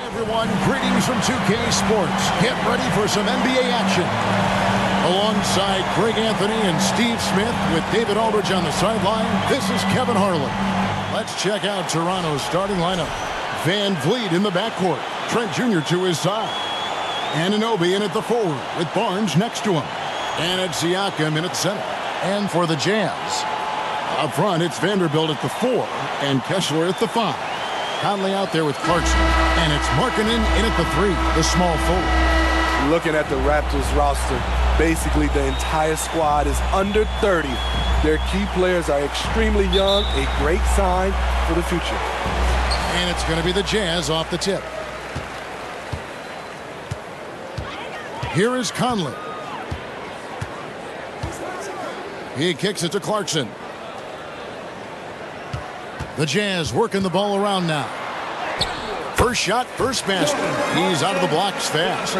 everyone, greetings from 2K Sports. Get ready for some NBA action. Alongside Greg Anthony and Steve Smith with David Aldridge on the sideline, this is Kevin Harlan. Let's check out Toronto's starting lineup. Van Vliet in the backcourt, Trent Jr. to his side. Anunoby in at the forward with Barnes next to him. And it's Siakam in at center. And for the Jazz, up front it's Vanderbilt at the 4 and Kessler at the 5. Conley out there with Clarkson. And it's Markkanen in at the 3, the small forward. Looking at the Raptors roster, basically the entire squad is under 30. Their key players are extremely young, a great sign for the future. And it's going to be the Jazz off the tip. Here is Conley. He kicks it to Clarkson. The Jazz working the ball around now. First shot, first basket. He's out of the blocks fast.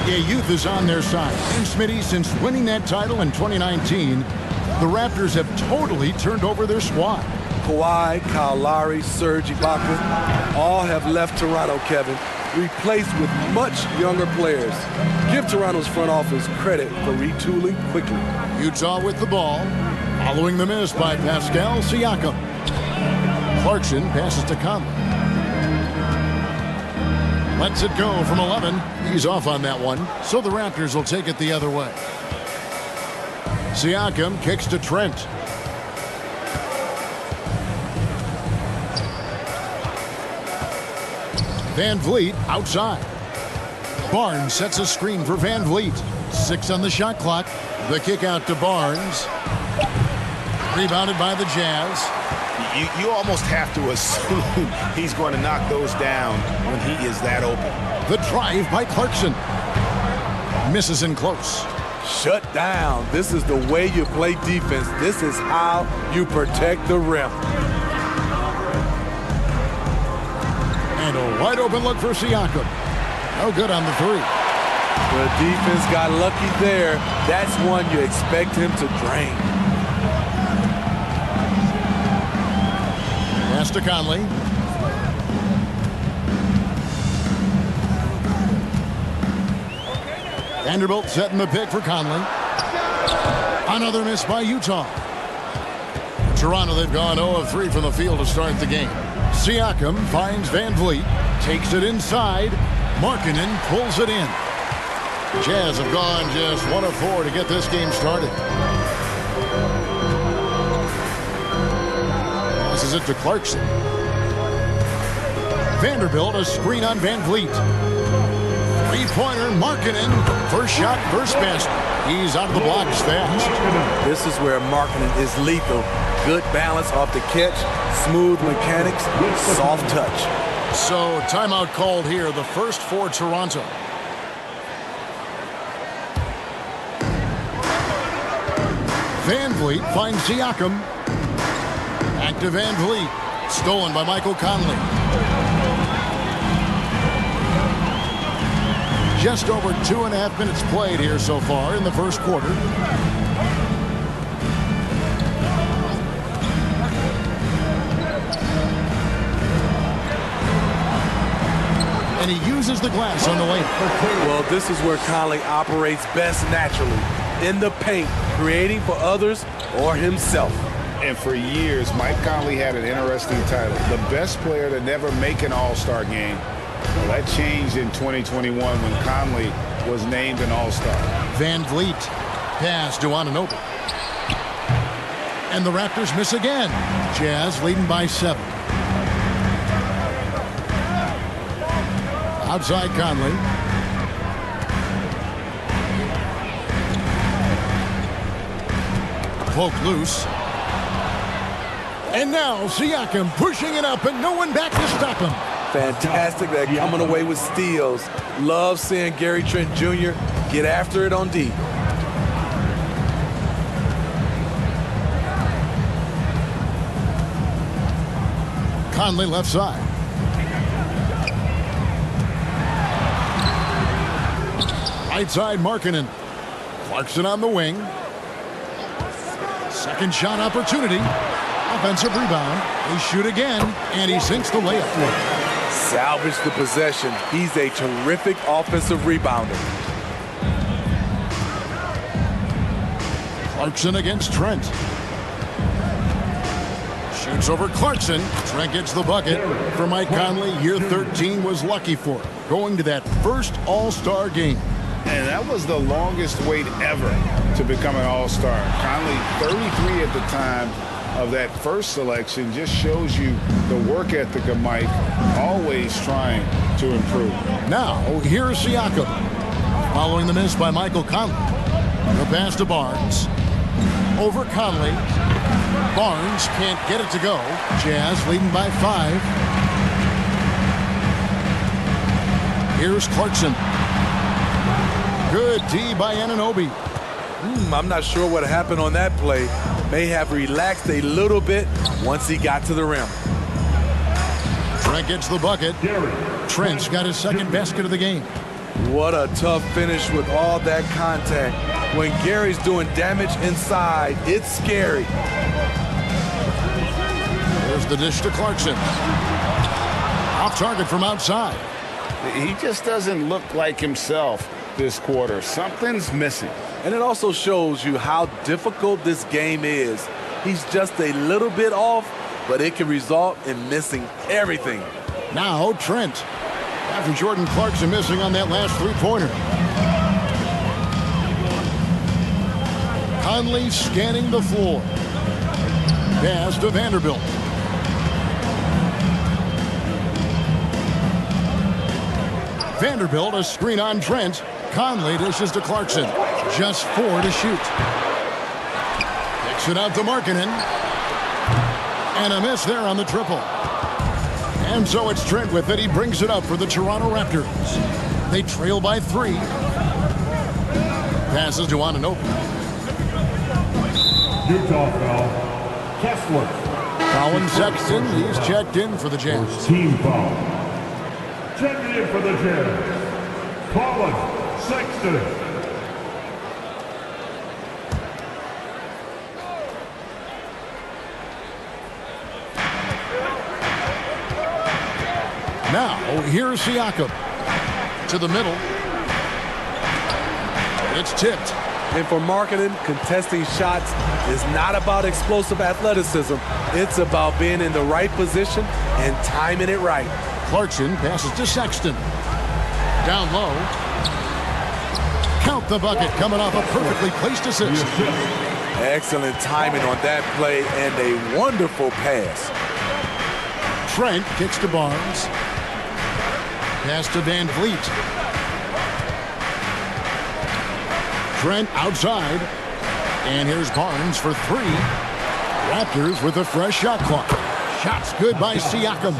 Yeah, youth is on their side. And Smitty, since winning that title in 2019, the Raptors have totally turned over their squad. Kawhi, Kyle Lowry, Serge Ibaka, all have left Toronto, Kevin, replaced with much younger players. Give Toronto's front office credit for retooling quickly. Utah with the ball, following the miss by Pascal Siakam. Clarkson passes to Conley. Lets it go from 11. He's off on that one, so the Raptors will take it the other way. Siakam kicks to Trent. Van Vliet outside. Barnes sets a screen for Van Vliet. 6 on the shot clock. The kick out to Barnes. Rebounded by the Jazz. You almost have to assume he's going to knock those down when he is that open. The drive by Clarkson. Misses in close. Shut down. This is the way you play defense. This is how you protect the rim. And a wide open look for Siakam. No good on the 3. The defense got lucky there. That's one you expect him to drain. Pass to Conley. Vanderbilt setting the pick for Conley. Another miss by Utah. Toronto, they've gone 0 of 3 from the field to start the game. Siakam finds Van Vliet, takes it inside. Markkanen pulls it in. Jazz have gone just 1 of 4 to get this game started. Passes it to Clarkson. Vanderbilt, a screen on Van Vliet. Three-pointer, Markkanen. First shot, first basket. He's out of the blocks fast. This is where Markkanen is lethal. Good balance off the catch, smooth mechanics, soft touch. So, timeout called here, the first for Toronto. Van Vliet finds Siakam. Back to Van Vliet. Stolen by Michael Conley. Just over 2.5 minutes played here so far in the first quarter. And he uses the glass on the layup. Well, this is where Conley operates best naturally. In the paint, creating for others or himself. And for years, Mike Conley had an interesting title. The best player to never make an All-Star game. Well, that changed in 2021 when Conley was named an All-Star. Van Vliet. Pass to Anunoby. And the Raptors miss again. Jazz leading by 7. Outside Conley. Poke loose. And now Siakam pushing it up and no one back to stop him. Fantastic at coming away with steals. Love seeing Gary Trent Jr. get after it on D. Conley left side. Right side Markkanen. Clarkson on the wing. Second shot opportunity. Offensive rebound. They shoot again, and he sinks the layup. Salvage the possession. He's a terrific offensive rebounder. Clarkson against Trent. Shoots over Clarkson. Trent gets the bucket. For Mike Conley, year 13 was lucky for him, going to that first All-Star game. And that was the longest wait ever to become an All-Star. Conley, 33 at the time of that first selection, just shows you the work ethic of Mike, always trying to improve. Now, here's Siakam. Following the miss by Michael Conley. The pass to Barnes. Over Conley. Barnes can't get it to go. Jazz leading by 5. Here's Clarkson. Good D by Anunoby. I'm not sure what happened on that play. May have relaxed a little bit once he got to the rim. Trent gets the bucket. Trent's got his second basket of the game. What a tough finish with all that contact. When Gary's doing damage inside, it's scary. There's the dish to Clarkson. Off target from outside. He just doesn't look like himself this quarter. Something's missing. And it also shows you how difficult this game is. He's just a little bit off, but it can result in missing everything. Now Trent. After Jordan Clarkson missing on that last three-pointer. Conley scanning the floor. Pass to Vanderbilt. Vanderbilt, a screen on Trent. Conley dishes to Clarkson. Just 4 to shoot. Kicks it out to Markkanen. And a miss there on the triple. And so it's Trent with it. He brings it up for the Toronto Raptors. They trail by 3. Passes to Anunoby. Utah foul. Kessler. Colin Sexton, he's checked in for the Jazz. Team foul. Checking in for the Jazz. Colin Sexton. Now, here's Siakam. To the middle. It's tipped. And for Markkanen, contesting shots is not about explosive athleticism. It's about being in the right position and timing it right. Clarkson passes to Sexton. Down low. Count the bucket coming off a perfectly placed assist. Excellent timing on that play and a wonderful pass. Trent kicks to Barnes. Pass to Van Vliet. Trent outside. And here's Barnes for 3. Raptors with a fresh shot clock. Shots good by Siakam.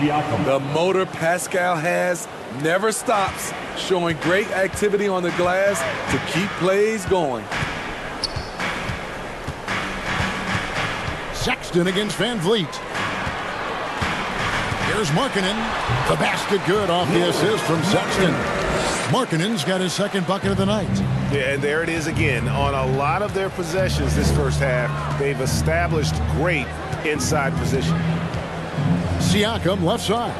The motor Pascal has never stops, showing great activity on the glass to keep plays going. Sexton against Van Vliet. Here's Markkanen. The basket good off the assist from Sexton. Markkanen's got his second bucket of the night. Yeah, and there it is again. On a lot of their possessions this first half, they've established great inside position. Siakam left side.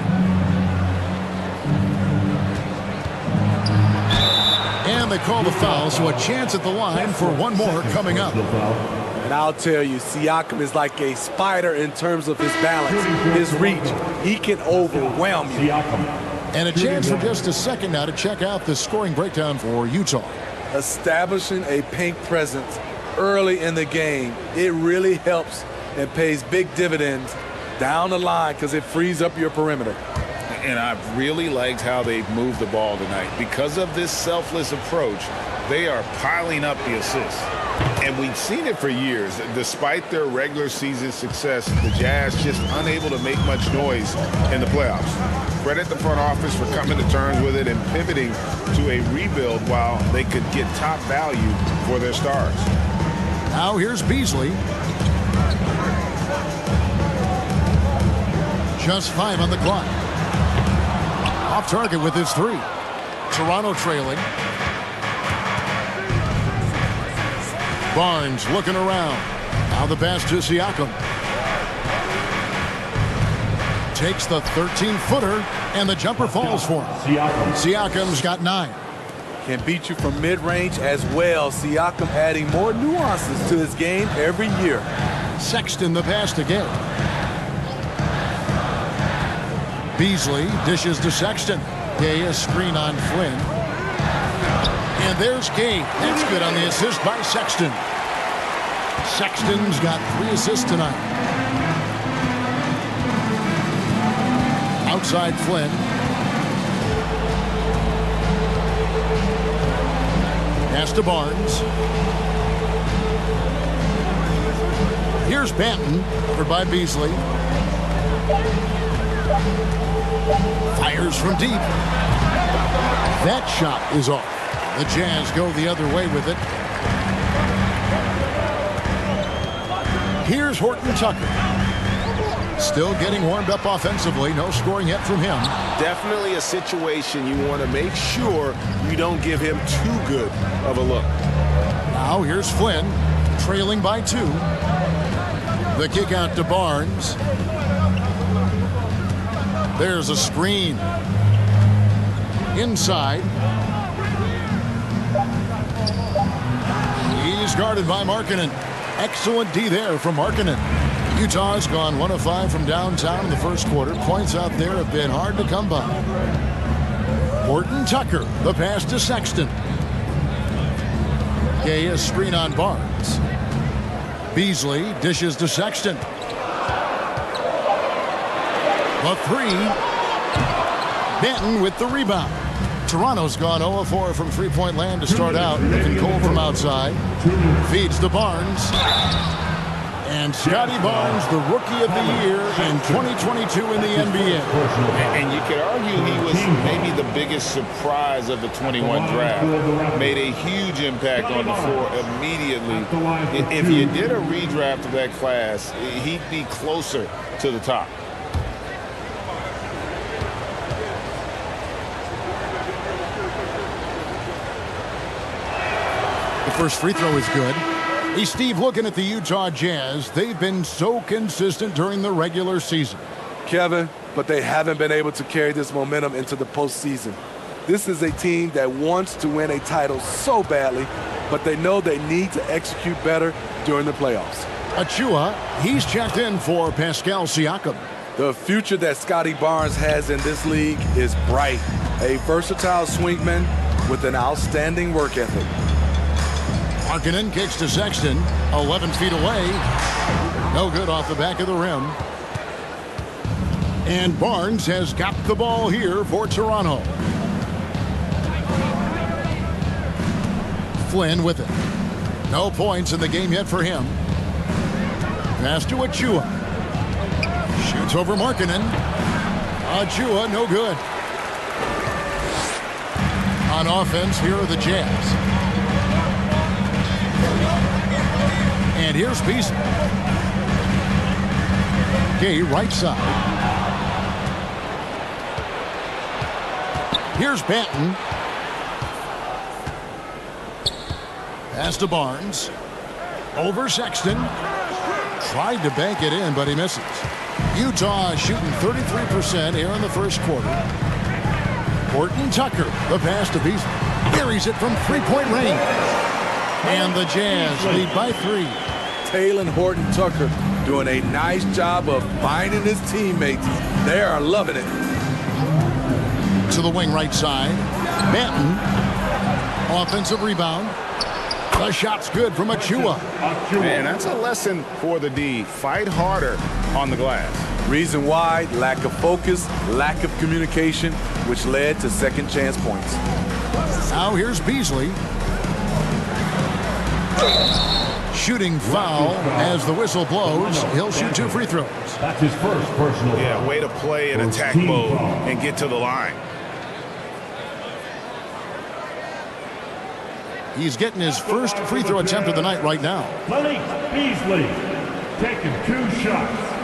And they call the foul, so a chance at the line for one more coming up. And I'll tell you, Siakam is like a spider in terms of his balance, his reach. He can overwhelm you. And a chance for just a second now to check out the scoring breakdown for Utah. Establishing a paint presence early in the game, it really helps and pays big dividends down the line because it frees up your perimeter. And I've really liked how they've moved the ball tonight. Because of this selfless approach, they are piling up the assists. And we've seen it for years. Despite their regular season success, the Jazz just unable to make much noise in the playoffs. Credit the front office for coming to terms with it and pivoting to a rebuild while they could get top value for their stars. Now here's Beasley. Just 5 on the clock. Off target with his 3. Toronto trailing. Barnes looking around. Now the pass to Siakam. takes the 13-footer, and the jumper falls for him. Siakam's got 9. Can beat you from mid-range as well. Siakam adding more nuances to his game every year. Sexton the pass to Gay. Beasley dishes to Sexton. Gay a screen on Flynn. And there's Gay. That's good on the assist by Sexton. Sexton's got 3 assists tonight. Outside Flynn. Pass to Barnes. Here's Banton, covered by Beasley. Fires from deep. That shot is off. The Jazz go the other way with it. Here's Horton Tucker. Still getting warmed up offensively. No scoring yet from him. Definitely a situation you want to make sure you don't give him too good of a look. Now here's Flynn, trailing by 2. The kick out to Barnes. There's a screen. Inside. He's guarded by Markkanen. Excellent D there from Markkanen. Utah's gone 1 of 5 from downtown in the first quarter. Points out there have been hard to come by. Horton Tucker, the pass to Sexton. Gay a screen on Barnes. Beasley dishes to Sexton. The 3. Banton with the rebound. Toronto's gone 0 of 4 from three-point land to start out. Looking cold from outside. Feeds to Barnes. And Scotty Barnes, the Rookie of the Year in 2022 in the NBA. And you could argue he was maybe the biggest surprise of the 21 draft. Made a huge impact on the floor immediately. If you did a redraft of that class, he'd be closer to the top. The first free throw is good. Hey, Steve, looking at the Utah Jazz, they've been so consistent during the regular season. Kevin, but they haven't been able to carry this momentum into the postseason. This is a team that wants to win a title so badly, but they know they need to execute better during the playoffs. Achua, he's checked in for Pascal Siakam. The future that Scotty Barnes has in this league is bright. A versatile swingman with an outstanding work ethic. Markkanen kicks to Sexton, 11 feet away. No good off the back of the rim. And Barnes has got the ball here for Toronto. Flynn with it. No points in the game yet for him. Pass to Achua. Shoots over Markkanen. Achua, no good. On offense, here are the Jazz. And here's Beasley. Gay right side. Here's Banton. Pass to Barnes. Over Sexton. Tried to bank it in, but he misses. Utah shooting 33% here in the first quarter. Horton Tucker, the pass to Beasley. Buries it from three-point range. And the Jazz lead by 3. Taylor and Horton Tucker doing a nice job of finding his teammates. They are loving it. To the wing right side. Banton. Offensive rebound. The shot's good from Achua. Man, that's a lesson for the D. Fight harder on the glass. Reason why, lack of focus, lack of communication, which led to second chance points. Now here's Beasley. Shooting foul as the whistle blows. He'll shoot 2 free throws. That's his first personal foul. Yeah, way to play in attack mode and get to the line. He's getting his first free throw attempt of the night right now. Malik Beasley taking 2 shots.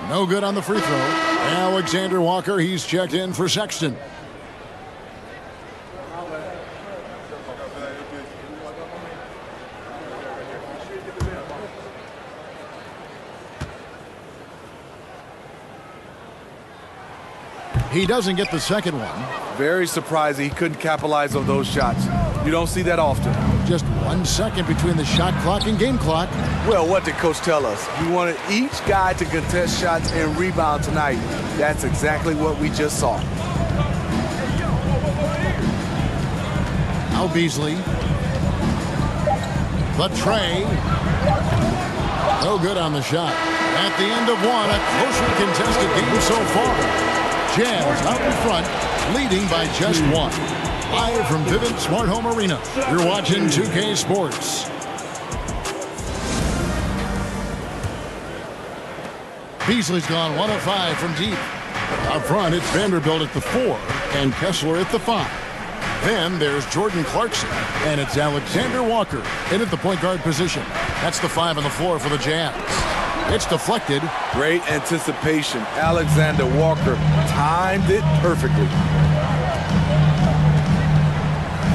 No good on the free throw. Alexander Walker, he's checked in for Sexton. He doesn't get the second one. Very surprising he couldn't capitalize on those shots. You don't see that often. Just 1 second between the shot clock and game clock. Well, what did Coach tell us? He wanted each guy to contest shots and rebound tonight. That's exactly what we just saw. Now Beasley. The tray. No good on the shot. At the end of one, a closely contested game so far. Jazz out in front, leading by just one. Live from Vivint Smart Home Arena, you're watching 2K Sports. Beasley's gone 1 of 5 from deep. Up front, it's Vanderbilt at the 4 and Kessler at the 5. Then there's Jordan Clarkson, and it's Alexander Walker in at the point guard position. That's the 5 on the floor for the Jazz. It's deflected. Great anticipation. Alexander Walker timed it perfectly.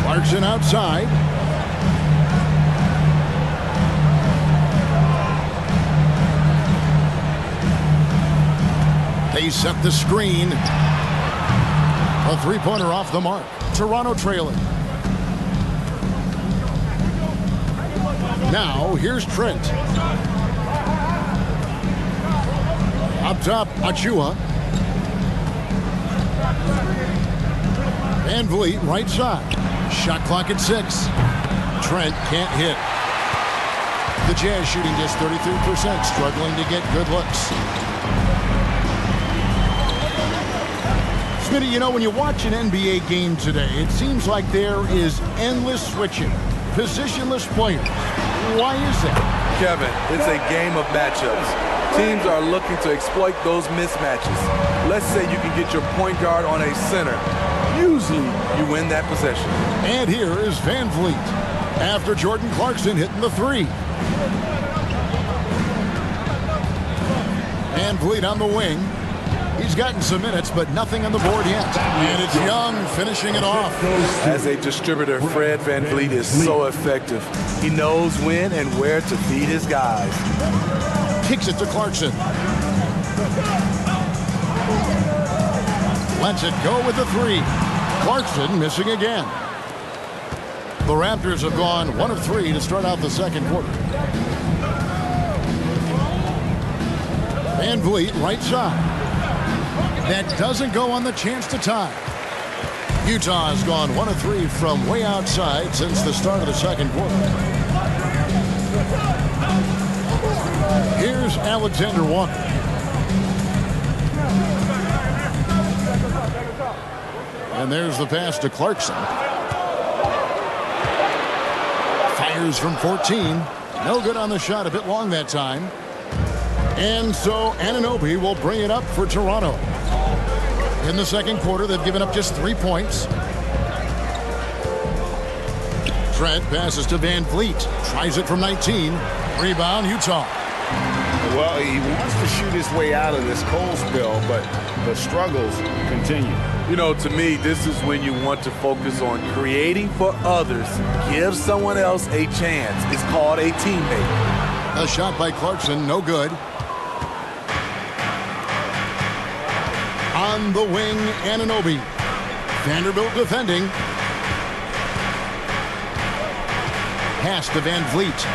Clarkson outside. They set the screen. A three-pointer off the mark. Toronto trailing. Now, here's Trent. Up top, Achua. Van Vliet, right side. Shot clock at 6. Trent can't hit. The Jazz shooting just 33%, struggling to get good looks. Smitty, you know, when you watch an NBA game today, it seems like there is endless switching, positionless players. Why is that? Kevin, it's a game of matchups. Teams are looking to exploit those mismatches. Let's say you can get your point guard on a center. Usually, you win that possession. And here is Van Vliet after Jordan Clarkson hitting the 3. Van Vliet on the wing. He's gotten some minutes, but nothing on the board yet. And it's Young finishing it off. As a distributor, Fred VanVleet is so effective. He knows when and where to feed his guys. Kicks it to Clarkson. Lets it go with the 3. Clarkson missing again. The Raptors have gone 1 of 3 to start out the second quarter. Van Vliet, right side. That doesn't go on the chance to tie. Utah has gone 1 of 3 from way outside since the start of the second quarter. Here's Alexander Walker. And there's the pass to Clarkson. Fires from 14. No good on the shot, a bit long that time. And so Anunoby will bring it up for Toronto. In the second quarter, they've given up just 3 points. Trent passes to Van Vliet. Tries it from 19. Rebound, Utah. Well, he wants to shoot his way out of this cold spell, but the struggles continue. You know, to me, this is when you want to focus on creating for others. Give someone else a chance. It's called a teammate. A shot by Clarkson, no good. On the wing, Anunoby. Vanderbilt defending. Pass to Van Vliet.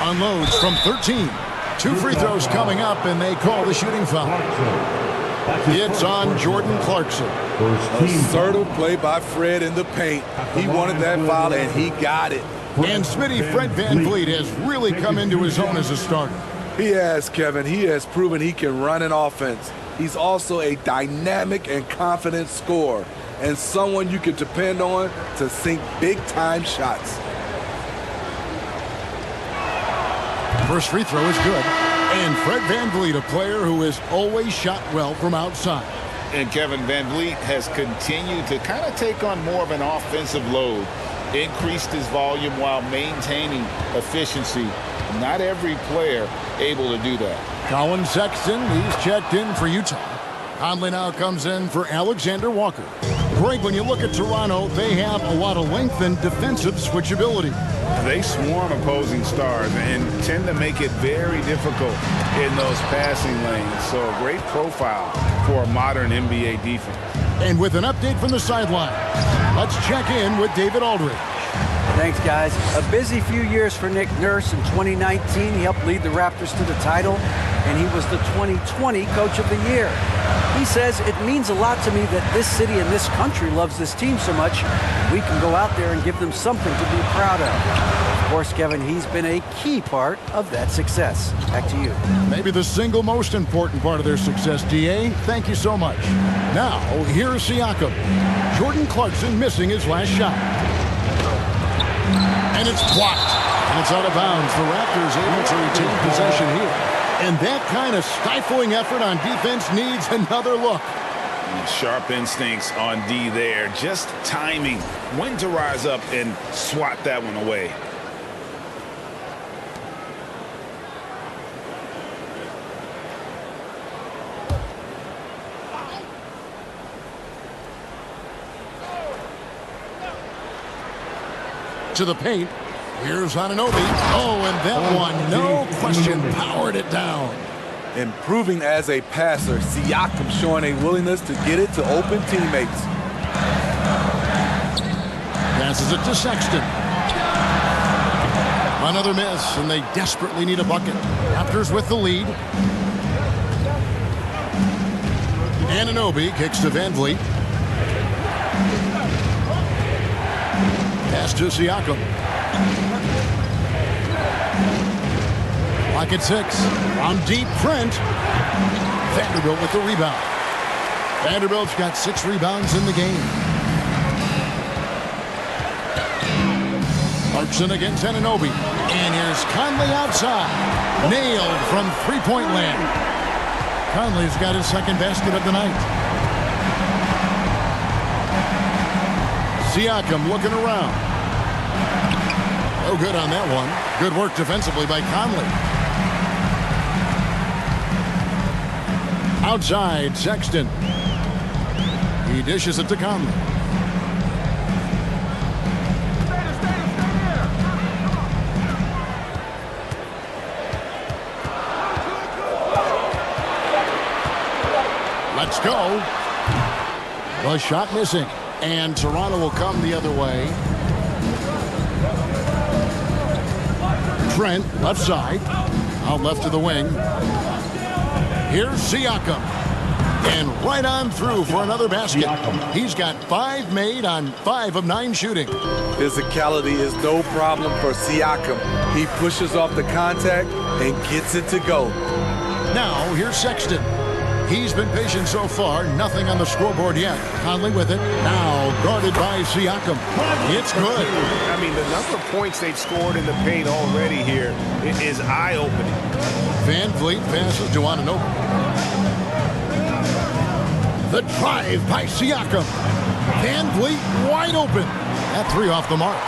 Unloads from 13. 2 free throws coming up, and they call the shooting foul. It's on Jordan Clarkson. Assertive play by Fred in the paint. He wanted that foul, and he got it. And Smitty, Fred Van Vliet has really come into his own as a starter. He has, Kevin. He has proven he can run an offense. He's also a dynamic and confident scorer, and someone you can depend on to sink big-time shots. First free throw is good. And Fred Van Vliet, a player who has always shot well from outside. And Kevin Van Vliet has continued to kind of take on more of an offensive load, increased his volume while maintaining efficiency. Not every player able to do that. Colin Sexton, he's checked in for Utah. Conley now comes in for Alexander Walker. Greg, when you look at Toronto, they have a lot of length and defensive switchability. They swarm opposing stars and tend to make it very difficult in those passing lanes. So a great profile for a modern NBA defense. And with an update from the sideline, let's check in with David Aldridge. Thanks, guys. A busy few years for Nick Nurse. In 2019, he helped lead the Raptors to the title, and he was the 2020 Coach of the Year. He says, it means a lot to me that this city and this country loves this team so much, we can go out there and give them something to be proud of. Of course, Kevin, he's been a key part of that success. Back to you. Maybe the single most important part of their success, D.A. Thank you so much. Now, here's Siakam. Jordan Clarkson missing his last shot. And it's blocked. And it's out of bounds. The Raptors able to retain possession here. And that kind of stifling effort on defense needs another look. Sharp instincts on D there. Just timing. When to rise up and swat that one away. To the paint. Here's Anunoby. Oh, and that one, no question, powered it down. Improving as a passer, Siakam showing a willingness to get it to open teammates. Passes it to Sexton. Another miss, and they desperately need a bucket. Raptors with the lead. Anunoby kicks to Van Vliet. Pass to Siakam. Lock at 6. On deep, Trent. Vanderbilt with the rebound. Vanderbilt's got 6 rebounds in the game. Clarkson against Anunoby. And here's Conley outside. Nailed from three-point land. Conley's got his second basket of the night. Siakam looking around. No good on that one. Good work defensively by Conley. Outside, Sexton. He dishes it to Conley. Let's go. The shot missing. And Toronto will come the other way. Trent, left side. Out left to the wing. Here's Siakam. And right on through for another basket. He's got 5 made on 5 of 9 shooting. Physicality is no problem for Siakam. He pushes off the contact and gets it to go. Now, here's Sexton. He's been patient so far. Nothing on the scoreboard yet. Conley with it. Now guarded by Siakam. It's good. I mean, the number of points they've scored in the paint already here is eye-opening. Van Vliet passes to Anunoby. The drive by Siakam. Van Vliet wide open. That 3 off the mark.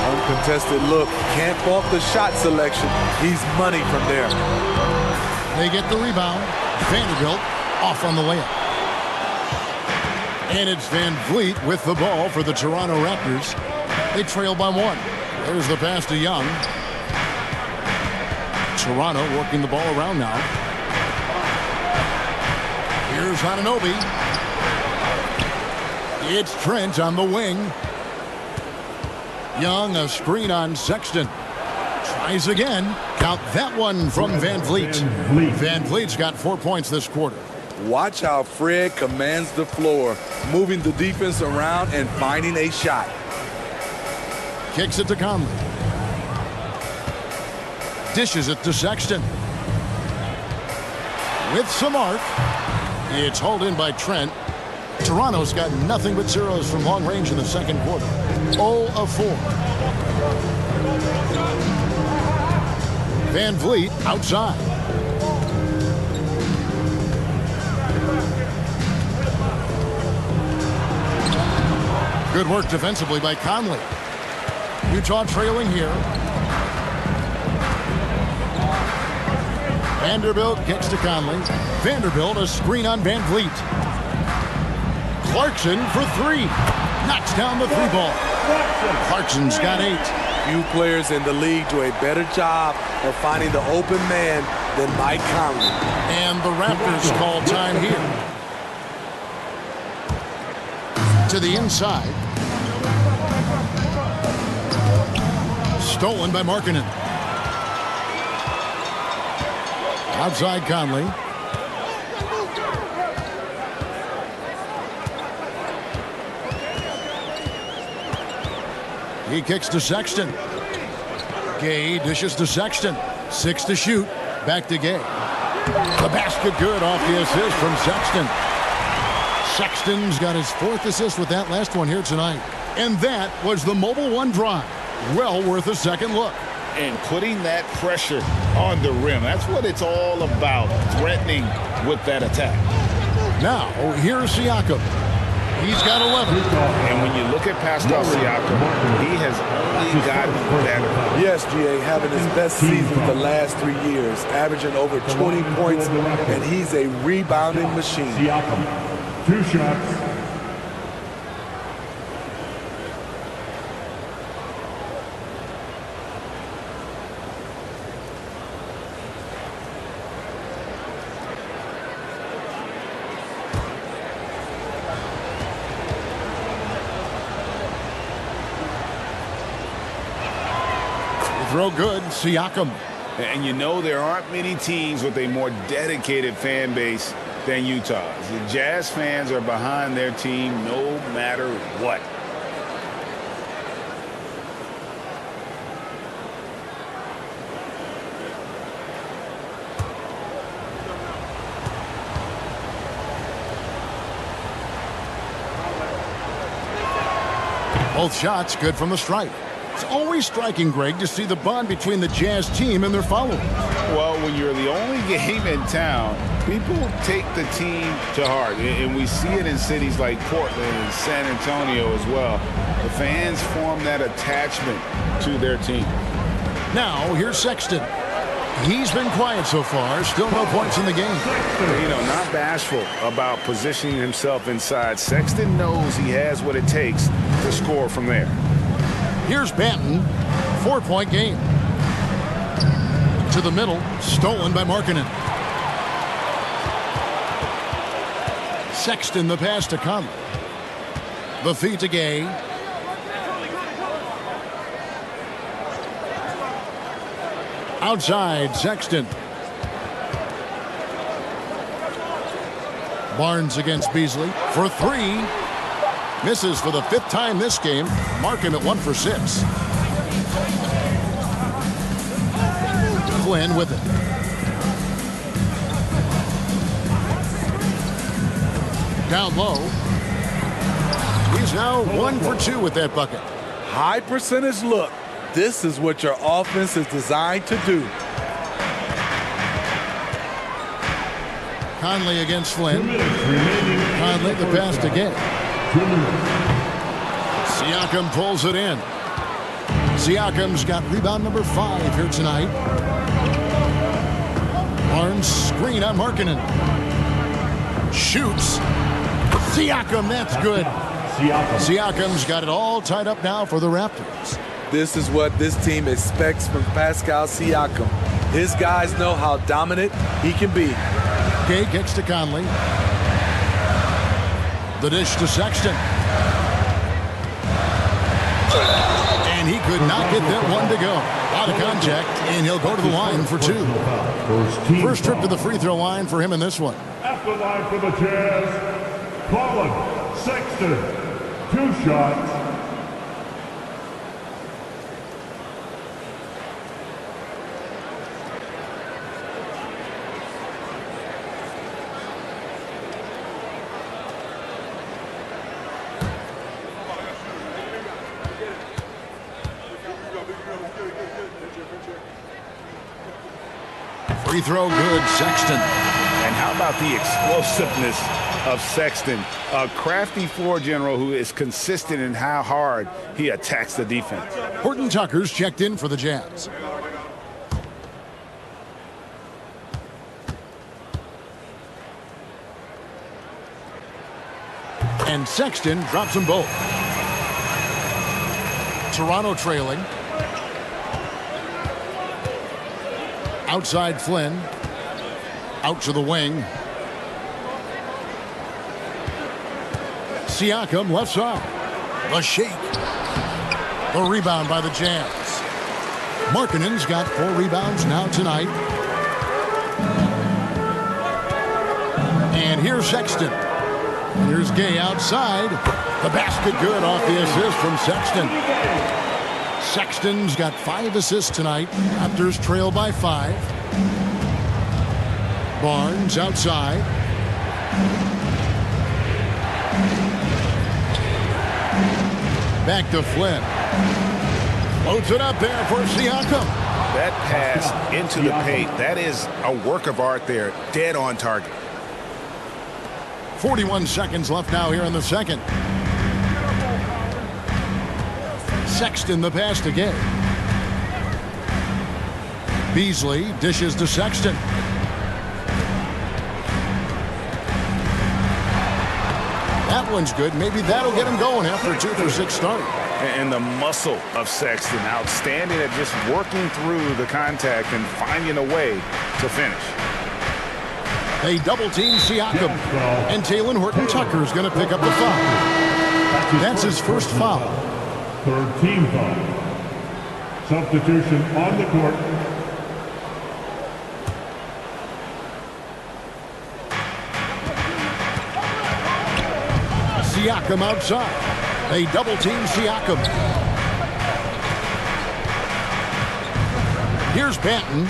Uncontested look. Can't fault the shot selection. He's money from there. They get the rebound. Vanderbilt off on the layup. And it's Van Vliet with the ball for the Toronto Raptors. They trail by 1. There's the pass to Young. Toronto working the ball around now. Here's Anunoby. It's Trent on the wing. Young, a screen on Sexton. Tries again. Count that one from Van Vliet. Van Vliet's got 4 points this quarter. Watch how Fred commands the floor, moving the defense around and finding a shot. Kicks it to Conley. Dishes it to Sexton. With some arc. It's hauled in by Trent. Toronto's got nothing but zeros from long range in the second quarter. 0 of 4. Van Vliet outside. Good work defensively by Conley. Utah trailing here. Vanderbilt kicks to Conley. Vanderbilt a screen on Van Vliet. Clarkson for three. Knocks down the three ball. Clarkson's got 8. Few players in the league do a better job of finding the open man than Mike Conley. And the Raptors call time here. To the inside. Stolen by Markkanen. Outside Conley. He kicks to Sexton. Gay dishes to Sexton. 6 to shoot. Back to Gay. The basket good off the assist from Sexton. Sexton's got his 4th assist with that last one here tonight. And that was the Mobile One drive. Well worth a second look. And putting that pressure on the rim. That's what it's all about, threatening with that attack. Now, here's Siakam. He's got 11. And when you look at Pascal Siakam, he has only gotten better. Yes, GA, having his best season the last 3 years, averaging over 20 points, and he's a rebounding machine. Siakam, 2 shots. Throw good, Siakam. And you know there aren't many teams with a more dedicated fan base than Utah's. The Jazz fans are behind their team no matter what. Both shots good from the stripe. It's always striking, Greg, to see the bond between the Jazz team and their followers. Well, when you're the only game in town, people take the team to heart. And we see it in cities like Portland and San Antonio as well. The fans form that attachment to their team. Now, here's Sexton. He's been quiet so far. Still no points in the game. You know, not bashful about positioning himself inside. Sexton knows he has what it takes to score from there. Here's Banton, 4-point game. To the middle, stolen by Markkanen. Sexton the pass to Conley. The feed to Gay. Outside, Sexton. Barnes against Beasley for 3. Misses for the 5th time this game. Markkanen at 1 for 6. Flynn with it. Down low. He's now 1 for 2 with that bucket. High percentage look. This is what your offense is designed to do. Conley against Flynn. Conley the pass to Gay. Siakam pulls it in. Siakam's got rebound number 5 here tonight. Barnes screen on Markkanen. Shoots. Siakam, that's good. Siakam's got it all tied up now for the Raptors. This is what this team expects from Pascal Siakam. His guys know how dominant he can be. Gay kicks to Conley. The dish to Sexton. And he could not get that one to go. Out of contact, and he'll go to the line for 2. First trip to the free throw line for him in this one. At the line for the Jazz, Colin Sexton, 2 shots. Free throw good, Sexton. And how about the explosiveness of Sexton? A crafty floor general who is consistent in how hard he attacks the defense. Horton Tucker's checked in for the Jazz. And Sexton drops them both. Toronto trailing. Outside Flynn. Out to the wing. Siakam left side. The shake. The rebound by the Jazz. Markkanen's got 4 rebounds now tonight. And here's Sexton. Here's Gay outside. The basket good off the assist from Sexton. Sexton's got 5 assists tonight. Raptors trail by 5. Barnes outside. Back to Flynn. Loads it up there for Siakam. That pass into the paint, that is a work of art there. Dead on target. 41 seconds left now here in the second. Sexton the pass to Gay. Beasley dishes to Sexton. That one's good. Maybe that'll get him going after a 2-for-6 start. And the muscle of Sexton, outstanding at just working through the contact and finding a way to finish. They double-team Siakam. And Talen Horton-Tucker is going to pick up the foul. That's his first foul. 3rd team foul. Substitution on the court. Siakam outside. They double-team Siakam. Here's Banton.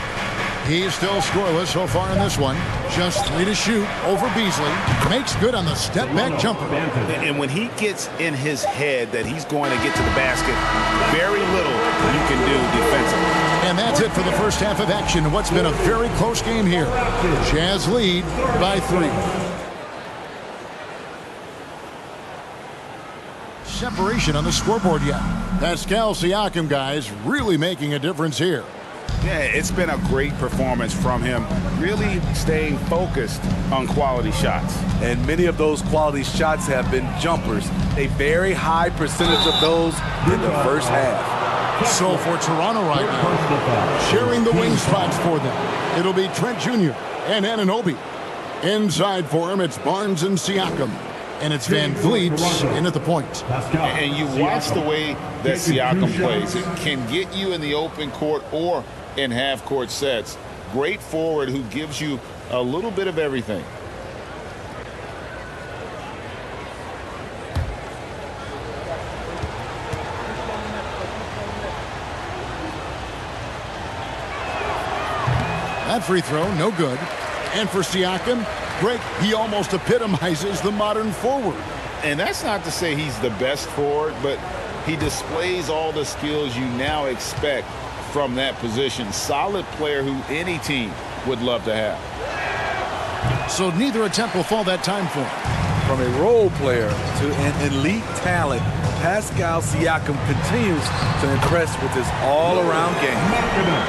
He's still scoreless so far in this one. Just 3 to shoot over Beasley. Makes good on the step-back jumper. And when he gets in his head that he's going to get to the basket, very little you can do defensively. And that's it for the first half of action. What's been a very close game here. Jazz lead by 3. Separation on the scoreboard yet. Pascal Siakam, guys, really making a difference here. Yeah, it's been a great performance from him, really staying focused on quality shots. And many of those quality shots have been jumpers. A very high percentage of those in the first half. So for Toronto right now, sharing the wing spots for them, it'll be Trent Jr. and Anunoby. Inside for him, it's Barnes and Siakam. And it's Van Vliet in at the point. And you watch the way that Siakam plays. It can get you in the open court or in half-court sets. Great forward who gives you a little bit of everything. That free throw, no good. And for Siakam, Greg, he almost epitomizes the modern forward. And that's not to say he's the best forward, but he displays all the skills you now expect from that position. Solid player who any team would love to have. So neither attempt will fall that time for him. From a role player to an elite talent, Pascal Siakam continues to impress with his all-around game.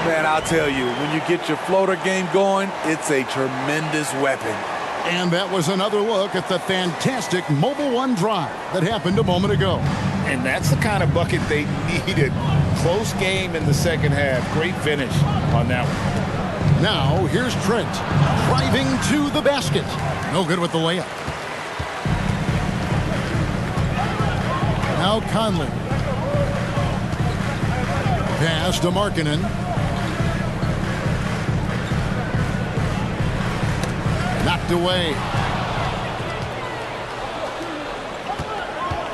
Man, I'll tell you, when you get your floater game going, it's a tremendous weapon. And that was another look at the fantastic Mobile One drive that happened a moment ago. And that's the kind of bucket they needed. Close game in the second half. Great finish on that one. Now, here's Trent driving to the basket. No good with the layup. Now Conley. Pass to Markkanen. Knocked away.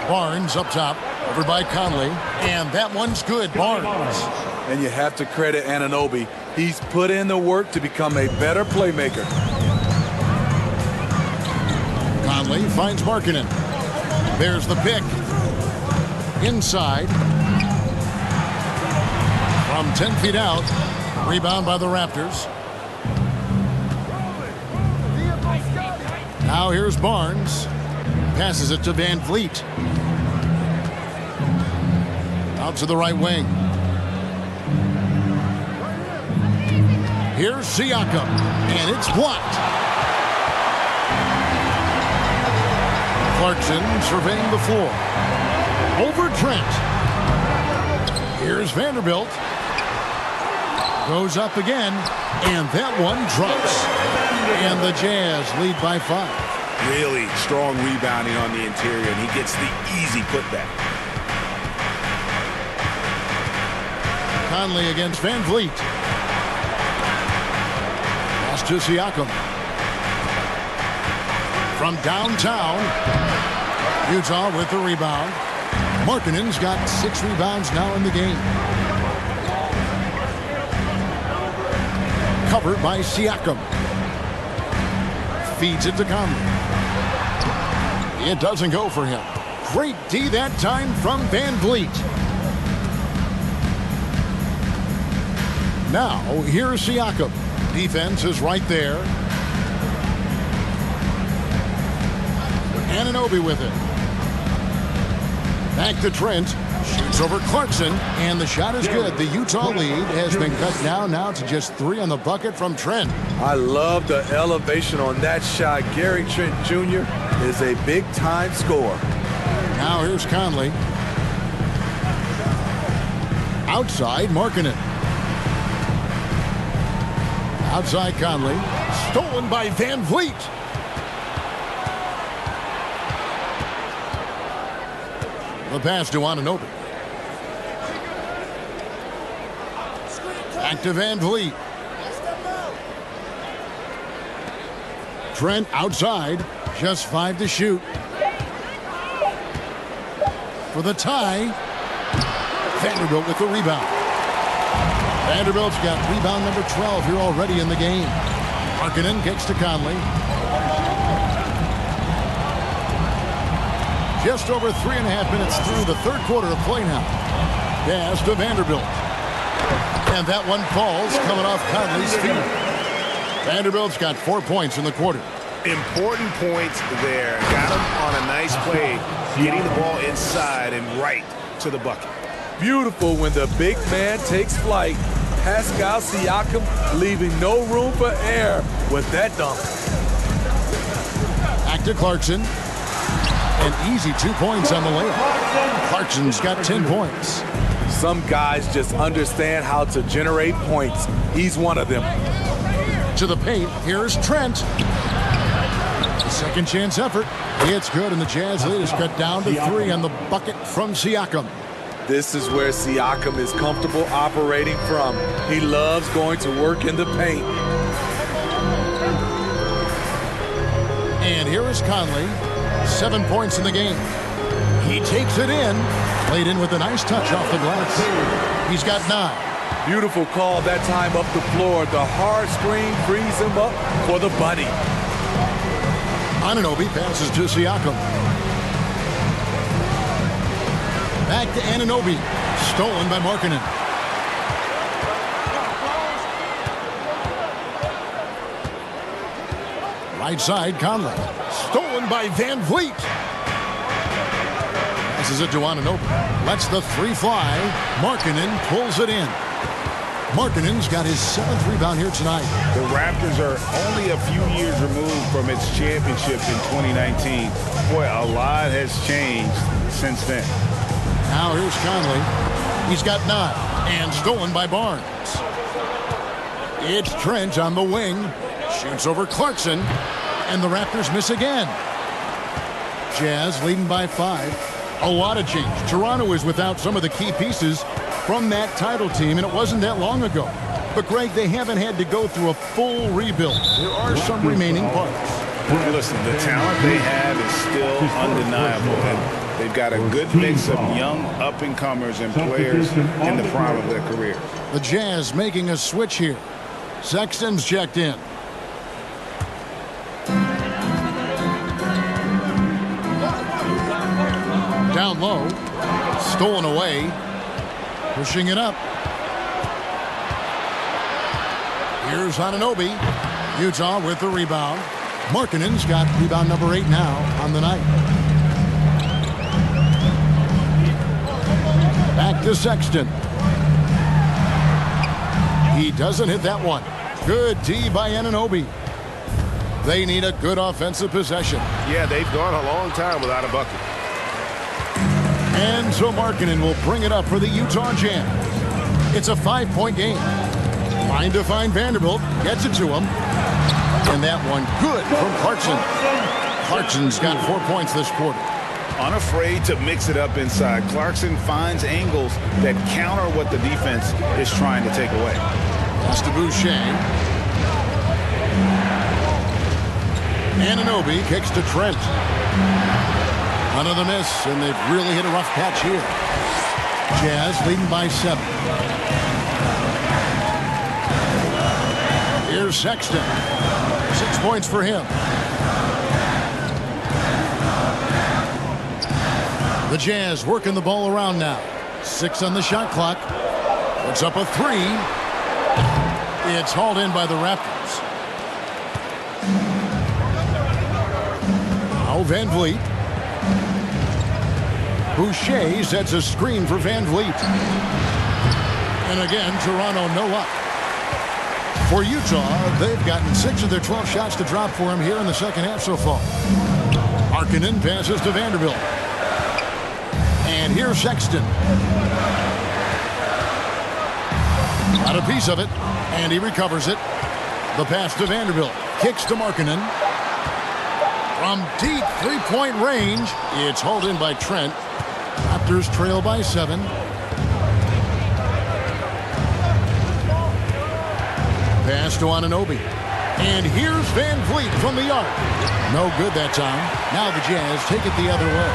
Barnes up top, over by Conley, and that one's good. Barnes. And you have to credit Anunoby. He's put in the work to become a better playmaker. Conley finds Markkanen. There's the pick. Inside. From 10 feet out. Rebound by the Raptors. Now here's Barnes. Passes it to Van Vliet. Out to the right wing. Here's Siakam. And it's blocked. Clarkson surveying the floor. Over Trent. Here's Vanderbilt. Goes up again, and that one drops. And the Jazz lead by 5. Really strong rebounding on the interior, and he gets the easy putback. Conley against Van Vliet. Pass to Siakam. From downtown, Utah with the rebound. Markkanen's got 6 rebounds now in the game. Covered by Siakam. Feeds it to Conley. It doesn't go for him. Great D that time from Van Vliet. Now, here's Siakam. Defense is right there. Anunoby with it. Back to Trent. Shoots over Clarkson, and the shot is good. The Utah lead has been cut down now to just 3 on the bucket from Trent. I love the elevation on that shot. Gary Trent Jr. is a big-time scorer. Now here's Conley. Outside, Markkanen. Outside Conley. Stolen by Van Vliet. The pass to Anunoby. Back to Van Vliet. Trent outside. Just 5 to shoot. For the tie. Vanderbilt with the rebound. Vanderbilt's got rebound number 12 here already in the game. Markkanen kicks to Conley. Just over 3.5 minutes through the third quarter of play now. Pass to Vanderbilt. And that one falls coming off Conley's feet. Vanderbilt's got 4 points in the quarter. Important points there. Got him on a nice play, getting the ball inside and right to the bucket. Beautiful when the big man takes flight. Pascal Siakam leaving no room for error with that dunk. Back to Clarkson. An easy 2 points on the layup. Clarkson's got 10 points. Some guys just understand how to generate points. He's one of them. To the paint, here's Trent. Second chance effort. It's good, and the Jazz lead is cut down to 3 on the bucket from Siakam. This is where Siakam is comfortable operating from. He loves going to work in the paint. And here is Conley. 7 points in the game. He takes it in. Played in with a nice touch off the glass. He's got 9. Beautiful call that time up the floor. The hard screen frees him up for the bunny. Anunoby passes to Siakam. Back to Anunoby. Stolen by Markkanen. Right side, Conley. Stolen by Van Vliet. Passes it to Anunoby. Lets the 3 fly. Markkanen pulls it in. Markkanen's got his 7th rebound here tonight. The Raptors are only a few years removed from its championship in 2019. Boy, a lot has changed since then. Now here's Conley. He's got 9. And stolen by Barnes. It's Trent on the wing. Shoots over Clarkson. And the Raptors miss again. Jazz leading by 5. A lot of change. Toronto is without some of the key pieces from that title team, and it wasn't that long ago. But, Greg, they haven't had to go through a full rebuild. There are some remaining parts. Listen, the talent they have is still undeniable, and they've got a good mix of young up-and-comers and players in the prime of their career. The Jazz making a switch here. Sexton's checked in. Down low. Stolen away. Pushing it up. Here's Anunoby. Utah with the rebound. Markkanen's got rebound number 8 now on the night. Back to Sexton. He doesn't hit that one. Good D by Anunoby. They need a good offensive possession. Yeah, they've gone a long time without a bucket. And so Markkanen will bring it up for the Utah Jazz. It's a 5-point game. Trying to find Vanderbilt. Gets it to him. And that one good from Clarkson. Clarkson's got 4 points this quarter. Unafraid to mix it up inside. Clarkson finds angles that counter what the defense is trying to take away. Pass to Boucher. Anunoby kicks to Trent. Another miss, and they've really hit a rough patch here. Jazz leading by 7. Here's Sexton. 6 points for him. The Jazz working the ball around now. 6 on the shot clock. Puts up a 3. It's hauled in by the Raptors. Now Van Vliet. Boucher sets a screen for Van Vliet. And again, Toronto no luck. For Utah, they've gotten 6 of their 12 shots to drop for him here in the second half so far. Markkanen passes to Vanderbilt. And here's Sexton. Got a piece of it, and he recovers it. The pass to Vanderbilt. Kicks to Markkanen. From deep three-point range, it's hauled in by Trent. Raptors trail by 7. Pass to Anunoby. And here's Van Vliet from the arc. No good that time. Now the Jazz take it the other way.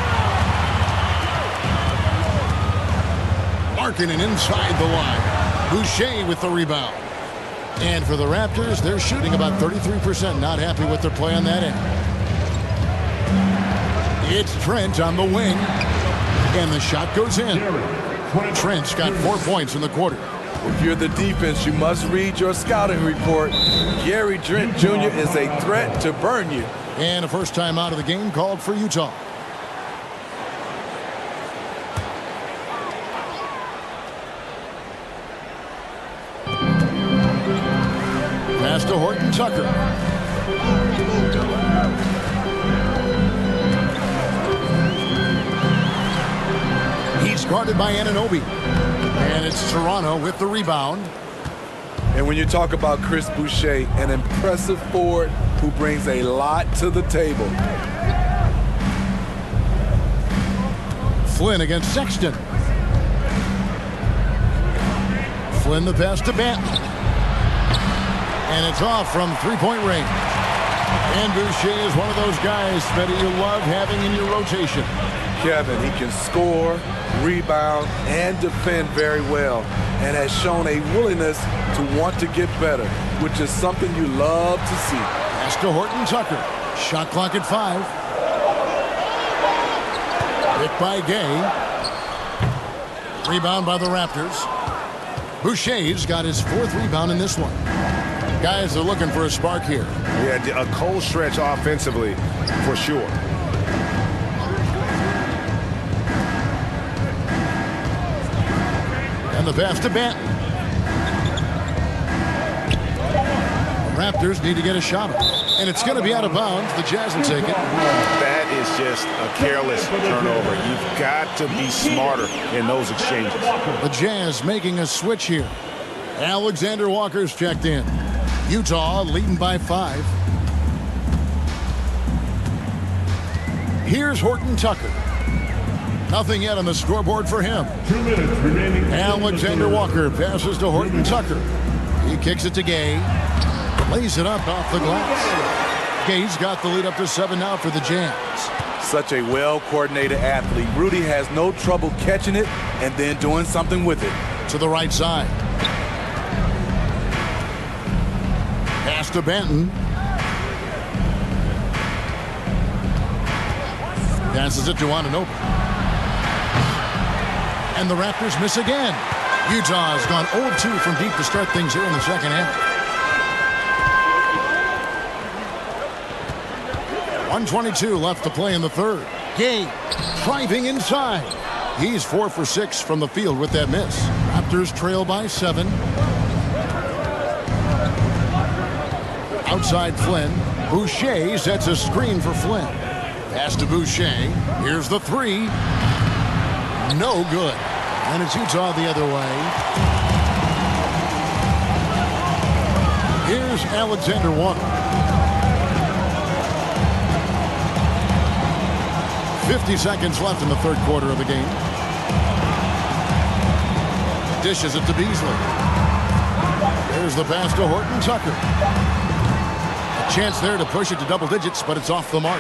Markkanen inside the line. Boucher with the rebound. And for the Raptors, they're shooting about 33%. Not happy with their play on that end. It's Trent on the wing. And the shot goes in. Trent's got 4 points in the quarter. If you're the defense, you must read your scouting report. Gary Trent Jr. is a threat to burn you. And a first time out of the game called for Utah. Pass to Horton Tucker. He's guarded by Anunoby. And it's Toronto with the rebound. And when you talk about Chris Boucher, an impressive forward who brings a lot to the table. Flynn against Sexton. Flynn the pass to Banton. And it's off from three-point range. And Boucher is one of those guys that you love having in your rotation. Kevin, he can score, rebound, and defend very well, and has shown a willingness to want to get better, which is something you love to see. Pass to Horton Tucker. Shot clock at 5. Hit by Gay. Rebound by the Raptors. Boucher's got his 4th rebound in this one. Guys are looking for a spark here. Yeah, a cold stretch offensively for sure. And the pass to Banton. The Raptors need to get a shot up. And it's going to be out of bounds. The Jazz will take it. That is just a careless turnover. You've got to be smarter in those exchanges. The Jazz making a switch here. Alexander Walker's checked in. Utah leading by 5. Here's Horton Tucker. Nothing yet on the scoreboard for him. 2 minutes remaining. Alexander Walker passes to Horton Tucker. He kicks it to Gay. Lays it up off the glass. Gay's got the lead up to 7 now for the Jazz. Such a well-coordinated athlete. Rudy has no trouble catching it and then doing something with it. To the right side. Pass to Banton. Passes it to Anunoby. And the Raptors miss again. Utah has gone 0-2 from deep to start things here in the second half. 1:22 left to play in the third. Gay driving inside. He's 4 for 6 from the field with that miss. Raptors trail by 7. Outside Flynn. Boucher sets a screen for Flynn. Pass to Boucher. Here's the three. No good. And it's Utah the other way. Here's Alexander Walker. 50 seconds left in the third quarter of the game. Dishes it to Beasley. There's the pass to Horton Tucker. A chance there to push it to double digits, but it's off the mark.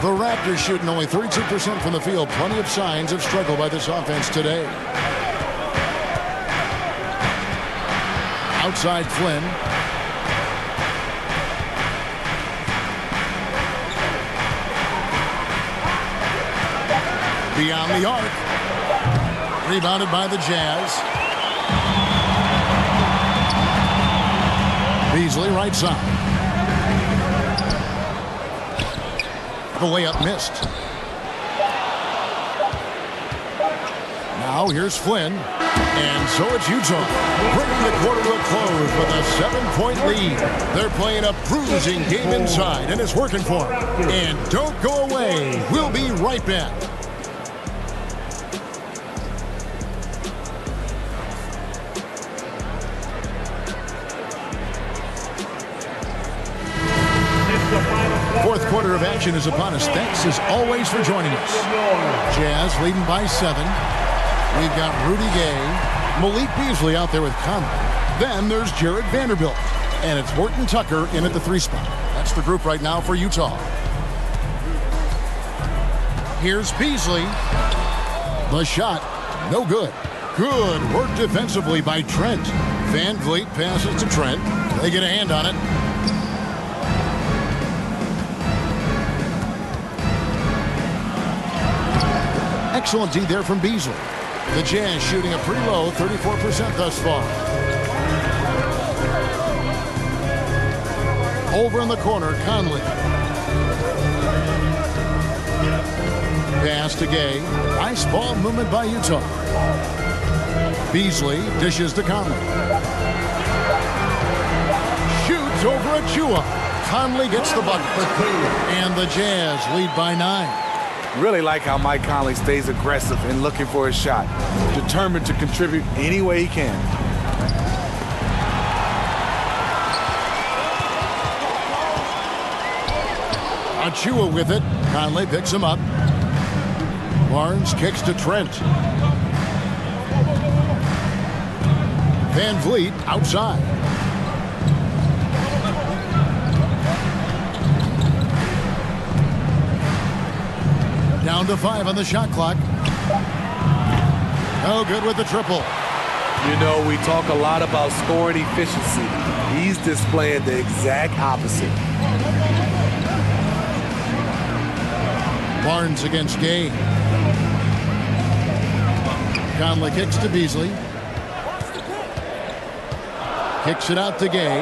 The Raptors shooting only 32% from the field. Plenty of signs of struggle by this offense today. Outside Flynn. Beyond the arc. Rebounded by the Jazz. Beasley right side. The layup missed. Now here's Flynn. And so it's Utah, bringing the quarter to a close with a 7-point lead. They're playing a bruising game inside, and it's working for them. And don't go away. We'll be right back. Fourth quarter of action is upon us. Thanks as always for joining us. Jazz leading by 7. We've got Rudy Gay, Malik Beasley out there with Conley. Then there's Jared Vanderbilt. And it's Horton Tucker in at the 3 spot. That's the group right now for Utah. Here's Beasley. The shot, no good. Good work defensively by Trent. Van Vliet passes to Trent. They get a hand on it. Excellent D there from Beasley. The Jazz shooting a pretty low 34% thus far. Over in the corner, Conley. Pass to Gay. Nice ball movement by Utah. Beasley dishes to Conley. Shoots over Achua. Conley gets the bucket. And the Jazz lead by 9. Really like how Mike Conley stays aggressive and looking for his shot. Determined to contribute any way he can. Achua with it. Conley picks him up. Barnes kicks to Trent. Van Vliet outside. Down to 5 on the shot clock. No good with the triple. You know, we talk a lot about scoring efficiency. He's displaying the exact opposite. Barnes against Gay. Conley kicks to Beasley. Kicks it out to Gay.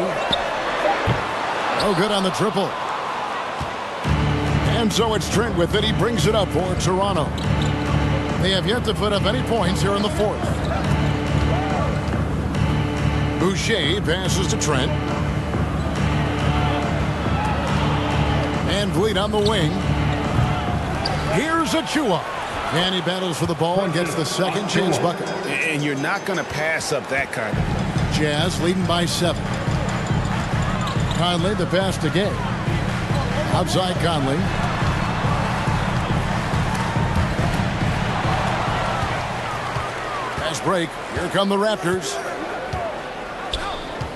No good on the triple. And so it's Trent with it. He brings it up for Toronto. They have yet to put up any points here in the fourth. Boucher passes to Trent. Van Vliet on the wing. Here's Achua. And he battles for the ball and gets the second chance bucket. And you're not going to pass up that kind of. Jazz leading by 7. Conley the pass to Gay. Outside Conley. Fast break. Here come the Raptors.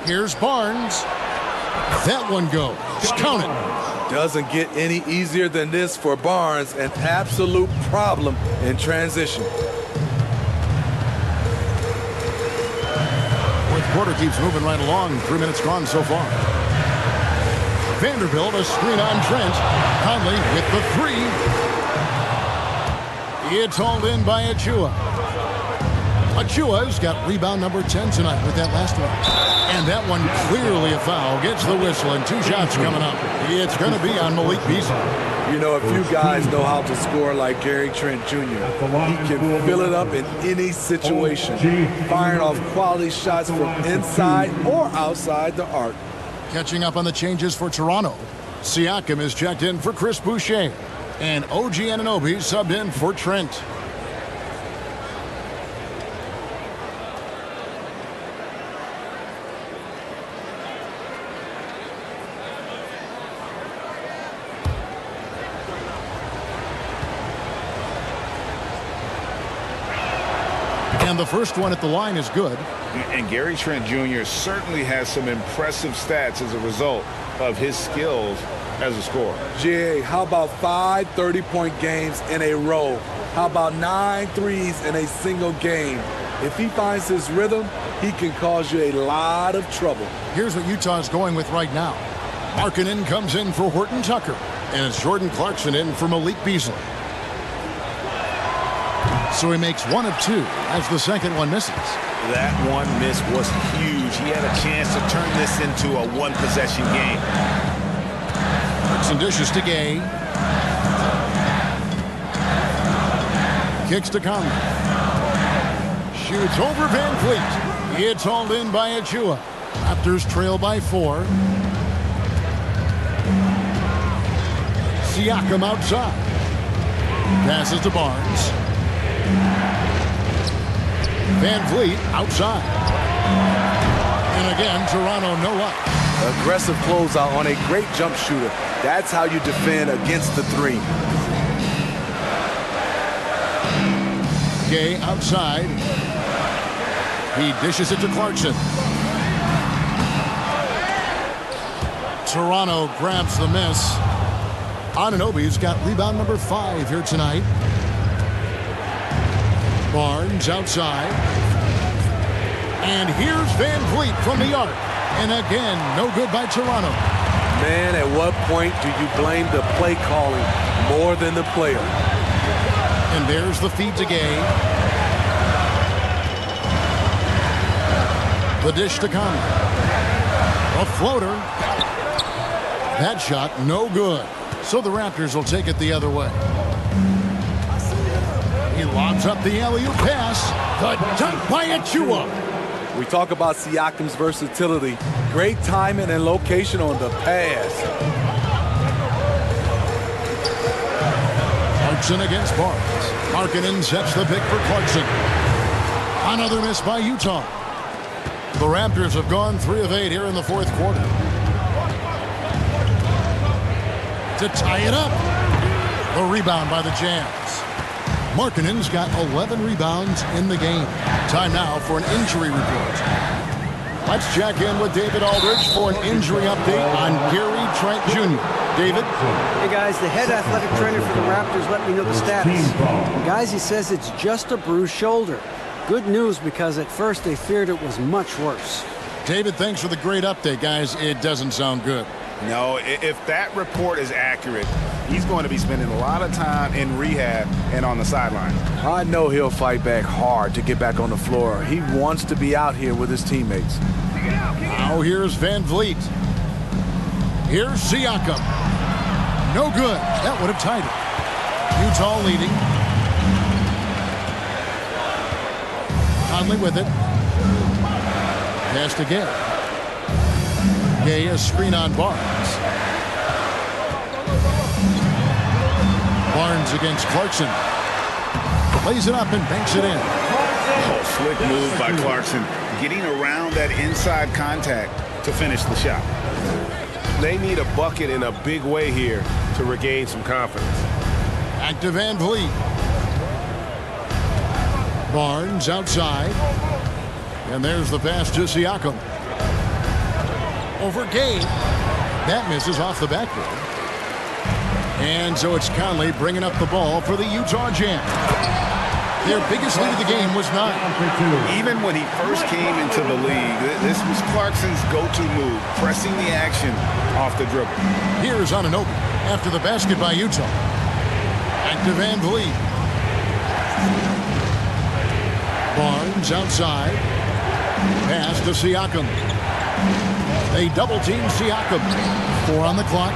Here's Barnes. That one goes. Count it. Doesn't get any easier than this for Barnes. An absolute problem in transition. Fourth quarter keeps moving right along. 3 minutes gone so far. Vanderbilt, a screen on Trent. Conley with the 3. It's hauled in by Achua. Achua's got rebound number 10 tonight with that last one. And that one clearly a foul. Gets the whistle and 2 shots coming up. It's going to be on Malik Beasley. You know, if you guys know how to score like Gary Trent Jr., he can fill it up in any situation, firing off quality shots from inside or outside the arc. Catching up on the changes for Toronto. Siakam is checked in for Chris Boucher. And OG Anunoby subbed in for Trent. And the first one at the line is good. And Gary Trent Jr. certainly has some impressive stats as a result of his skills as a scorer. GA, how about 5 30-point games in a row? How about 9 threes in a single game? If he finds his rhythm, he can cause you a lot of trouble. Here's what Utah's going with right now. Markkanen comes in for Horton Tucker. And it's Jordan Clarkson in for Malik Beasley. So he makes 1 of 2 as the second one misses. That one miss was huge. He had a chance to turn this into a one-possession game. Clarkson dishes to Gay. Kicks to Conley. Shoots over Van Fleet. It's hauled in by Achua. Raptors trail by 4. Siakam outside. Passes to Barnes. Van Vliet outside. And again, Toronto no up. Aggressive closeout on a great jump shooter. That's how you defend against the 3. Gay outside. He dishes it to Clarkson. Toronto grabs the miss. Anunoby's got rebound number 5 here tonight. Barnes outside. And here's Van Vliet from the arc. And again, no good by Toronto. Man, at what point do you blame the play calling more than the player? And there's the feed to Gay. The dish to Conley. A floater. That shot no good. So the Raptors will take it the other way. He lobs up the alley-oop pass. The dunk by Achua. We talk about Siakam's versatility. Great timing and location on the pass. Clarkson against Barnes. Markkanen sets the pick for Clarkson. Another miss by Utah. The Raptors have gone 3 of 8 here in the fourth quarter. To tie it up. The rebound by the Jazz. Markkanen's got 11 rebounds in the game. Time now for an injury report. Let's check in with David Aldridge for an injury update on Gary Trent Jr. David? Hey, guys, the head athletic trainer for the Raptors let me know the status. And guys, he says it's just a bruised shoulder. Good news, because at first they feared it was much worse. David, thanks for the great update, guys. It doesn't sound good. No, if that report is accurate, he's going to be spending a lot of time in rehab and on the sideline. I know he'll fight back hard to get back on the floor. He wants to be out here with his teammates. Now here's Van Vliet. Here's Siakam. No good. That would have tied it. Utah leading. Conley with it. Pass to Gay. Gay, a screen on Barnes. Barnes against Clarkson. Plays it up and banks it in. Oh, slick move by Clarkson. Getting around that inside contact to finish the shot. They need a bucket in a big way here to regain some confidence. Back to Van Vliet. Barnes outside. And there's the pass to Siakam. Over Gay. That misses off the backboard. And so it's Conley bringing up the ball for the Utah Jazz. Their biggest lead of the game was 9. Even when he first came into the league, this was Clarkson's go-to move, pressing the action off the dribble. Here's Anunoby after the basket by Utah. Back to Van Vliet. Barnes outside. Pass to Siakam. They double-team Siakam. 4 on the clock.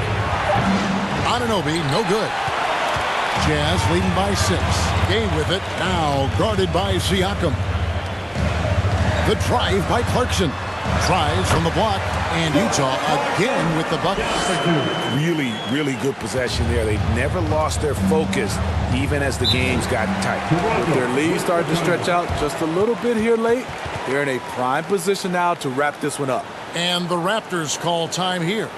Anunoby, no good. Jazz leading by 6. Game with it. Now guarded by Siakam. The drive by Clarkson. Tries from the block. And Utah again with the bucket. Really, really good possession there. They've never lost their focus, even as the game's gotten tight. With their lead starting to stretch out just a little bit here late, they're in a prime position now to wrap this one up. And the Raptors call time here.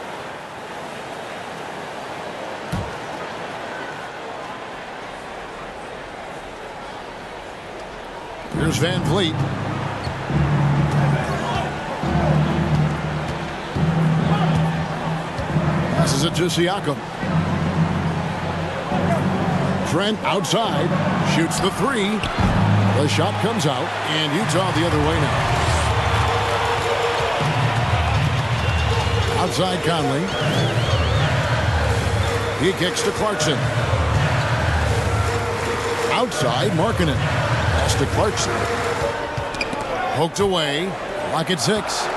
Here's Van Vliet. Passes it to Siakam. Trent outside. Shoots the three. The shot comes out. And Utah the other way now. Outside Conley. He kicks to Clarkson. Outside Markkanen. Pass to Clarkson. Poked away. Lock at 6.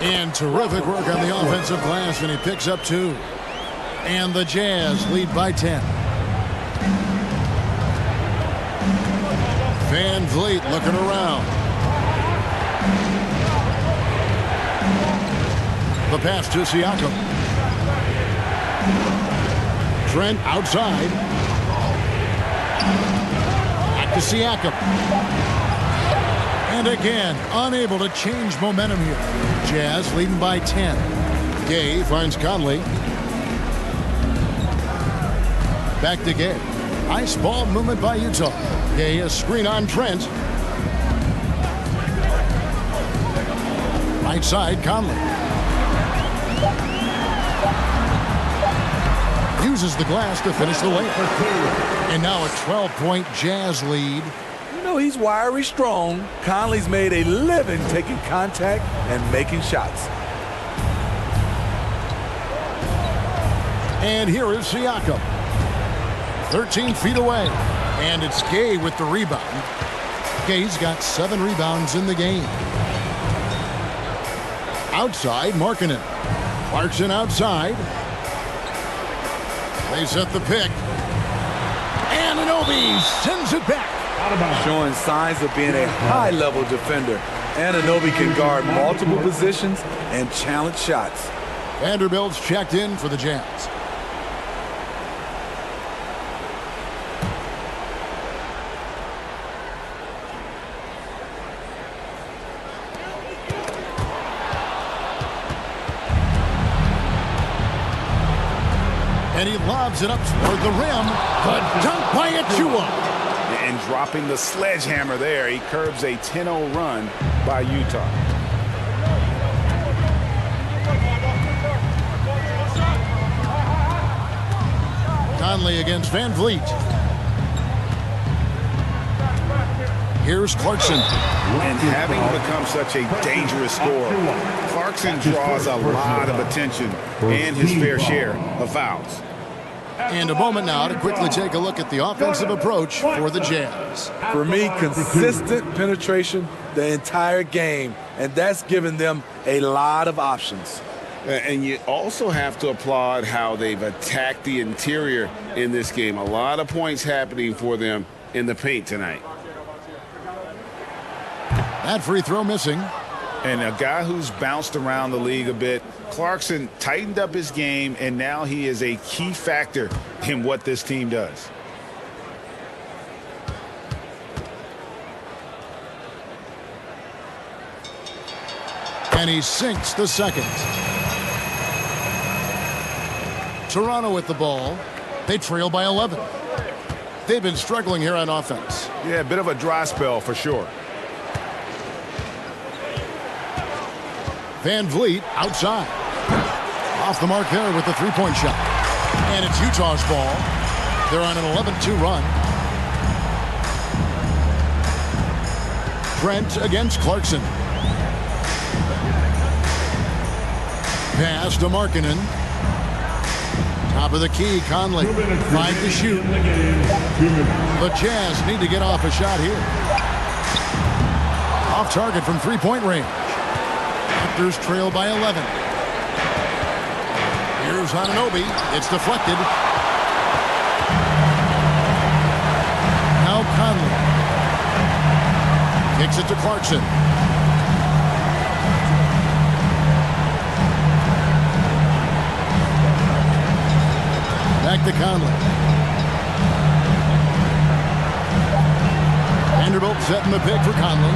And terrific work on the offensive glass, and he picks up 2. And the Jazz lead by 10. Van Vliet looking around. The pass to Siakam. Trent outside. Back to Siakam. And again, unable to change momentum here. Jazz leading by 10. Gay finds Conley. Back to Gay. Nice ball movement by Utah. Gay, a screen on Trent. Right side, Conley. Uses the glass to finish the layup. And now a 12-point Jazz lead. You know, he's wiry strong. Conley's made a living taking contact and making shots. And here is Siakam. 13 feet away. And it's Gay with the rebound. Gay's got 7 rebounds in the game. Outside, Markkanen. Clarkson outside. They set the pick. And Anunoby sends it back. Showing signs of being a high-level defender. Anunoby can guard multiple positions and challenge shots. Vanderbilt's checked in for the Jazz. And he lobs it up toward the rim. The dunk by Achua. And dropping the sledgehammer there, he curbs a 10-0 run by Utah. Conley against Van Vliet. Here's Clarkson. And having become such a dangerous scorer, Clarkson draws a lot of attention and his fair share of fouls. And a moment now to quickly take a look at the offensive approach for the Jazz. For me, consistent penetration the entire game, and that's given them a lot of options. And you also have to applaud how they've attacked the interior in this game. A lot of points happening for them in the paint tonight. That free throw missing. And a guy who's bounced around the league a bit, Clarkson tightened up his game, and now he is a key factor in what this team does. And he sinks the second. Toronto with the ball. They trail by 11. They've been struggling here on offense. Yeah, a bit of a dry spell for sure. Van Vliet outside. Off the mark there with the three-point shot. And it's Utah's ball. They're on an 11-2 run. Trent against Clarkson. Pass to Markkanen. Top of the key, Conley. 5 to shoot. The Jazz need to get off a shot here. Off target from three-point range. Raptors trail by 11. Here's Anunoby. It's deflected. Now Conley. Kicks it to Clarkson. Back to Conley. Vanderbilt setting the pick for Conley.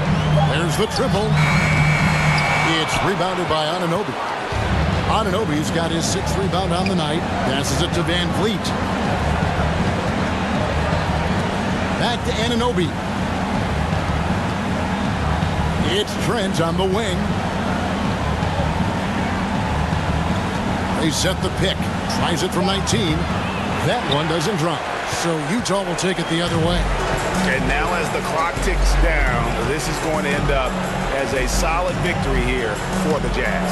There's the triple. It's rebounded by Anunoby. Anunoby's got his 6th rebound on the night. Passes it to Van Vliet. Back to Anunoby. It's Trent on the wing. They set the pick. Tries it from 19. That one doesn't drop. So Utah will take it the other way. And now as the clock ticks down, this is going to end up as a solid victory here for the Jazz.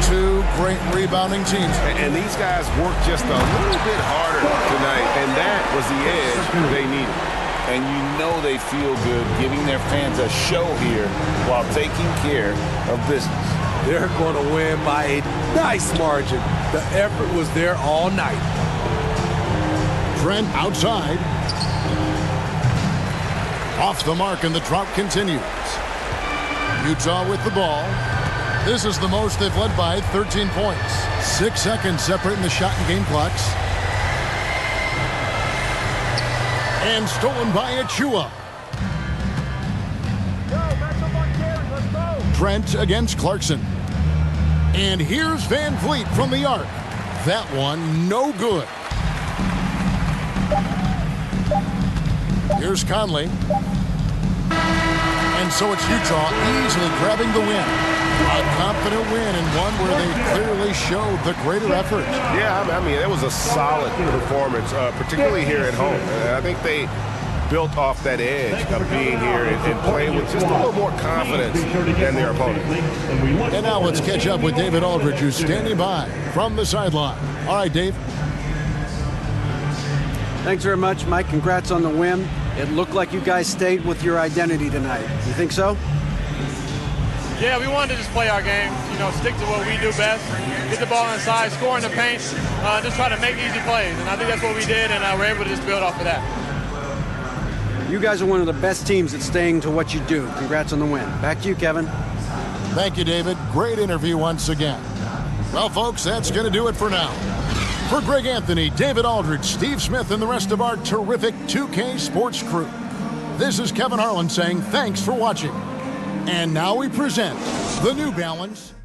Two great rebounding teams. And these guys worked just a little bit harder tonight, and that was the edge they needed. And you know they feel good giving their fans a show here while taking care of business. They're going to win by a nice margin. The effort was there all night. Trent outside. Off the mark, and the drought continues. Utah with the ball. This is the most they've led by, 13 points. 6 seconds separating the shot and game clocks. And stolen by Achua. Trent against Clarkson. And here's Van Vliet from the arc. That one, no good. Here's Conley. And so it's Utah easily grabbing the win. A confident win, and one where they clearly showed the greater effort. Yeah, I mean, it was a solid performance, particularly here at home. And I think they built off that edge of being here and playing with just a little more confidence than their opponent. And now let's catch up with David Aldridge, who's standing by from the sideline. All right, Dave. Thanks very much, Mike. Congrats on the win. It looked like you guys stayed with your identity tonight. You think so? Yeah, we wanted to just play our game, stick to what we do best, get the ball inside, score in the paint, just try to make easy plays. And I think that's what we did, and we're able to just build off of that. You guys are one of the best teams at staying to what you do. Congrats on the win. Back to you, Kevin. Thank you, David. Great interview once again. Well, folks, that's going to do it for now. For Greg Anthony, David Aldridge, Steve Smith, and the rest of our terrific 2K Sports crew, this is Kevin Harlan saying thanks for watching. And now we present the New Balance